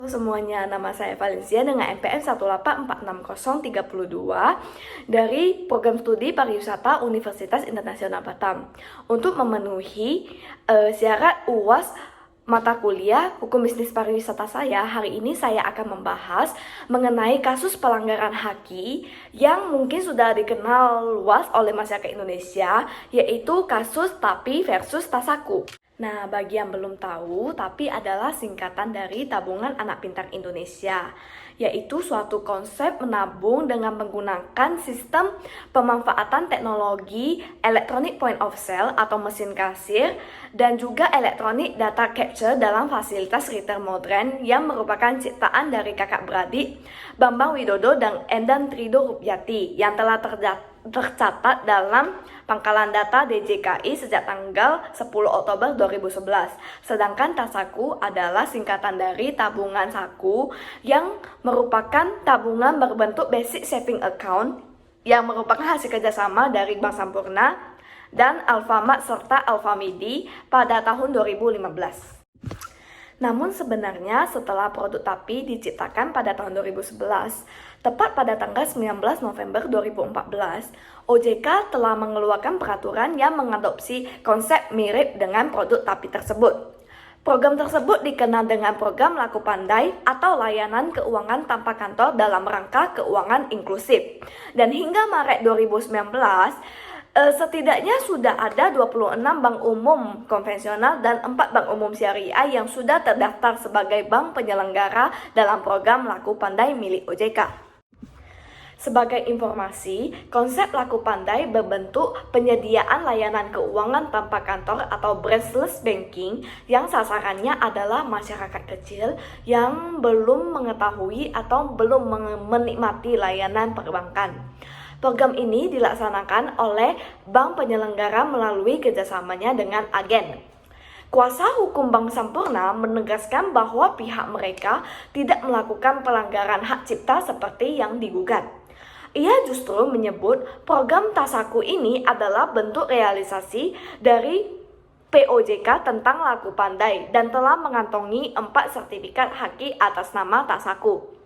Halo semuanya, nama saya Valencia dengan NPM 1846032 dari Program Studi Pariwisata Universitas Internasional Batam. Untuk memenuhi syarat UAS mata kuliah Hukum Bisnis Pariwisata saya, hari ini saya akan membahas mengenai kasus pelanggaran HAKI yang mungkin sudah dikenal luas oleh masyarakat Indonesia, yaitu kasus TAPI versus TASAKU. Nah, bagi yang belum tahu, TAPI adalah singkatan dari Tabungan Anak Pintar Indonesia, yaitu suatu konsep menabung dengan menggunakan sistem pemanfaatan teknologi Electronic Point of Sale atau mesin kasir dan juga Electronic Data Capture dalam fasilitas retail modern yang merupakan ciptaan dari kakak beradik Bambang Widodo dan Endan Trido Rupiati yang telah tercatat dalam Pangkalan Data DJKI sejak tanggal 10 Oktober 2011. Sedangkan TASAKU adalah singkatan dari tabungan saku yang merupakan tabungan berbentuk basic saving account yang merupakan hasil kerjasama dari Bank Sampurna dan Alfamart serta Alfamidi pada tahun 2015. Namun sebenarnya setelah produk TAPI diciptakan pada tahun 2011, tepat pada tanggal 19 November 2014, OJK telah mengeluarkan peraturan yang mengadopsi konsep mirip dengan produk TAPI tersebut. Program tersebut dikenal dengan Program Laku Pandai atau Layanan Keuangan Tanpa Kantor dalam rangka keuangan inklusif. Dan hingga Maret 2019, setidaknya sudah ada 26 bank umum konvensional dan 4 bank umum syariah yang sudah terdaftar sebagai bank penyelenggara dalam program Laku Pandai milik OJK. Sebagai informasi, konsep Laku Pandai berbentuk penyediaan layanan keuangan tanpa kantor atau branchless banking yang sasarannya adalah masyarakat kecil yang belum mengetahui atau belum menikmati layanan perbankan. Program ini dilaksanakan oleh bank penyelenggara melalui kerjasamanya dengan agen. Kuasa hukum Bank Sampurna menegaskan bahwa pihak mereka tidak melakukan pelanggaran hak cipta seperti yang digugat. Ia justru menyebut program TASAKU ini adalah bentuk realisasi dari POJK tentang Laku Pandai dan telah mengantongi 4 sertifikat HAKI atas nama TASAKU.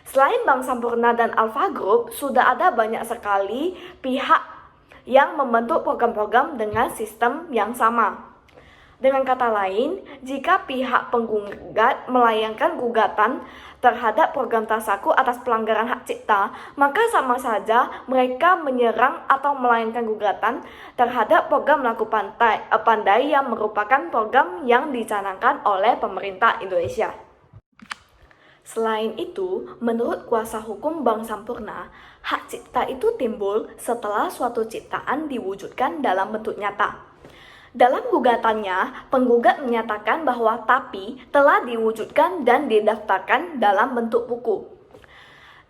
Selain Bank Sampurna dan Alfa Group, sudah ada banyak sekali pihak yang membentuk program-program dengan sistem yang sama. Dengan kata lain, jika pihak penggugat melayangkan gugatan terhadap program TASAKU atas pelanggaran hak cipta, maka sama saja mereka menyerang atau melayangkan gugatan terhadap program Laku Pandai yang merupakan program yang dicanangkan oleh pemerintah Indonesia. Selain itu, menurut kuasa hukum Bank Sampurna, hak cipta itu timbul setelah suatu ciptaan diwujudkan dalam bentuk nyata. Dalam gugatannya, penggugat menyatakan bahwa TAPI telah diwujudkan dan didaftarkan dalam bentuk buku.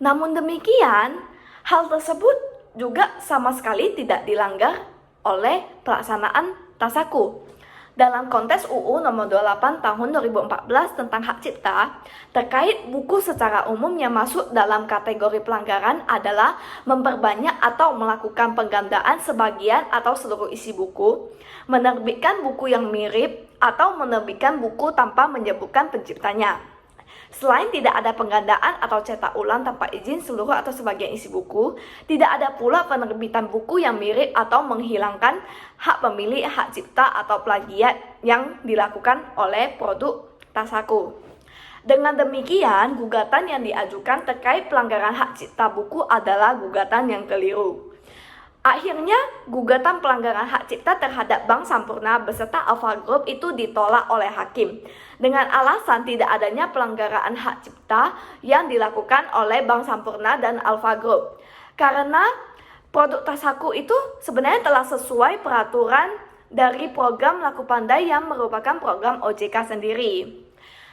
Namun demikian, hal tersebut juga sama sekali tidak dilanggar oleh pelaksanaan TASAKU. Dalam konteks UU nomor 28 tahun 2014 tentang hak cipta, terkait buku secara umum yang masuk dalam kategori pelanggaran adalah memperbanyak atau melakukan penggandaan sebagian atau seluruh isi buku, menerbitkan buku yang mirip, atau menerbitkan buku tanpa menyebutkan penciptanya. Selain tidak ada penggandaan atau cetak ulang tanpa izin seluruh atau sebagian isi buku, tidak ada pula penerbitan buku yang mirip atau menghilangkan hak pemilik hak cipta atau plagiat yang dilakukan oleh produk TASAKU. Dengan demikian, gugatan yang diajukan terkait pelanggaran hak cipta buku adalah gugatan yang keliru. Akhirnya, gugatan pelanggaran hak cipta terhadap Bank Sampurna beserta Alfa Group itu ditolak oleh hakim dengan alasan tidak adanya pelanggaran hak cipta yang dilakukan oleh Bank Sampurna dan Alfa Group. Karena produk TASAKU itu sebenarnya telah sesuai peraturan dari program Laku Pandai yang merupakan program OJK sendiri.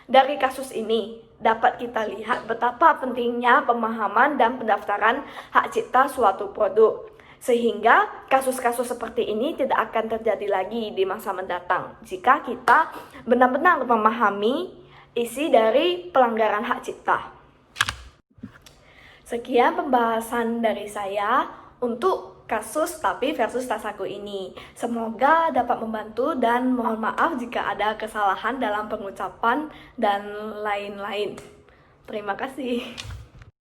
Dari kasus ini dapat kita lihat betapa pentingnya pemahaman dan pendaftaran hak cipta suatu produk. Sehingga kasus-kasus seperti ini tidak akan terjadi lagi di masa mendatang jika kita benar-benar memahami isi dari pelanggaran hak cipta. Sekian pembahasan dari saya untuk kasus tapi versus Tasaku ini. Semoga dapat membantu dan mohon maaf jika ada kesalahan dalam pengucapan dan lain-lain. Terima kasih.